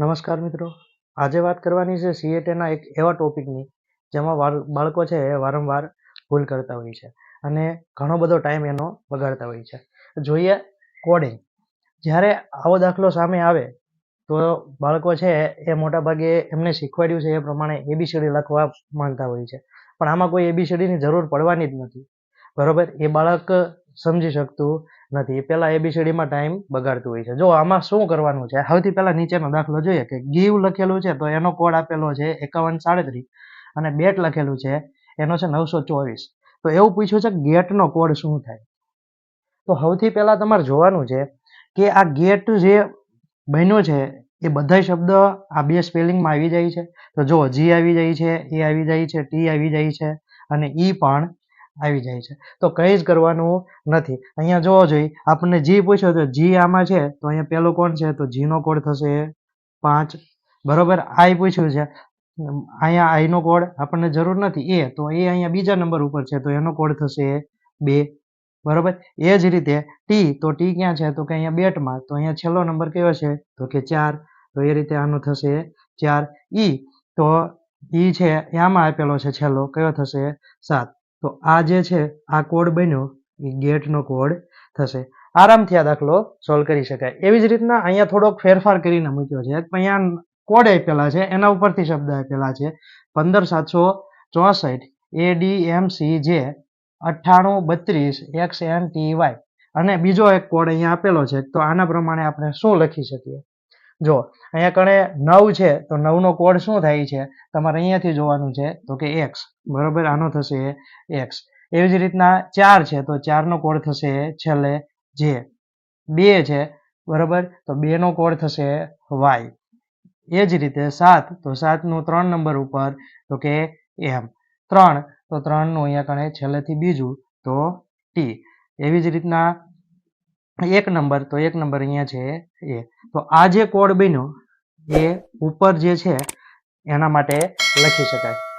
નમસ્કાર મિત્રો, આજે વાત કરવાની છે સીએટીના એક એવા ટોપિકની જેમાં બાળકો છે એ વારંવાર ભૂલ કરતા હોય છે અને ઘણો બધો ટાઈમ એનો બગાડતા હોય છે. જોઈએ કોડિંગ. જ્યારે આવો દાખલો સામે આવે તો બાળકો છે એ મોટાભાગે એમને શીખવાડ્યું છે એ પ્રમાણે એબીસીડી લખવા માંગતા હોય છે, પણ આમાં કોઈ એબીસીડીની જરૂર પડવાની જ નથી. બરોબર, એ બાળક સમજી શકતું નથી, પહેલા એબીસીડીમાં ટાઈમ બગાડતું હોય છે. જો આમાં શું કરવાનું છે, સૌથી પહેલા નીચેનો દાખલો જોઈએ કે ગીવ લખેલું છે તો એનો કોડ આપેલો છે 5137 અને બેટ લખેલું છે એનો છે 924. તો એવું પૂછ્યું છે ગેટનો કોડ શું થાય. તો સૌથી પહેલા તમારે જોવાનું છે કે આ ગેટ જે બન્યો છે એ બધા શબ્દ આ બે સ્પેલિંગમાં આવી જાય છે. તો જો જી આવી જાય છે, એ આવી જાય છે, ટી આવી જાય છે અને ઈ પણ આવી જાય છે. તો કંઈ જ કરવાનું નથી. અહીંયા જોવો જોઈએ, આપણને જી પૂછ્યો તો જી આમાં છે તો અહીંયા પેલું કોણ છે તો જી નો કોડ થશે 5. બરોબર, આઈ પૂછ્યું છે, અહીંયા આઈ નો કોડ આપણને જરૂર નથી. એ તો એ અહીંયા બીજા નંબર ઉપર છે તો એનો કોડ થશે 2. બરોબર, એ જ રીતે ટી, તો ટી ક્યાં છે તો કે અહીંયા બેટમાં, તો અહીંયા છેલ્લો નંબર કયો છે તો કે 4. તો એ રીતે આનો થશે 4. ઈ, તો ઈ છે આમાં આપેલો છે છેલ્લો, કયો થશે 7. તો આ જે છે આ કોડ બન્યો એ ગેટનો કોડ થશે. આરામથી આ દાખલો સોલ્વ કરી શકાય. એવી જ રીતના અહીંયા થોડોક ફેરફાર કરીને મૂક્યો છે. અહીંયા કોડ આપેલા છે એના ઉપરથી શબ્દ આપેલા છે 15764 ADMCJ 9832 XNTY અને બીજો એક કોડ અહીંયા આપેલો છે. તો આના પ્રમાણે આપણે શું લખી શકીએ? જો અહીંયા કણે 9 છે તો 9 નો કોડ શું થાય છે તમારે અહીંયાથી જોવાનું છે તો કે x. બરોબર, આનો થશે x. એવી જ રીતના 4 છે તો 4 નો કોડ થશે છેલ્લે જે. 2 છે બરોબર, તો 2 નો કોડ થશે y. એ જ રીતે 7, તો 7 નું 3 નંબર ઉપર તો કે m. 3, તો 3 નું અહીંયા કણે છેલ્લેથી બીજું તો t. એવી જ રીતના 1 નંબર, તો 1 નંબર અહીંયા છે એ. તો આ જે કોડ બન્યો એ ઉપર જે છે એના માટે લખી શકાય.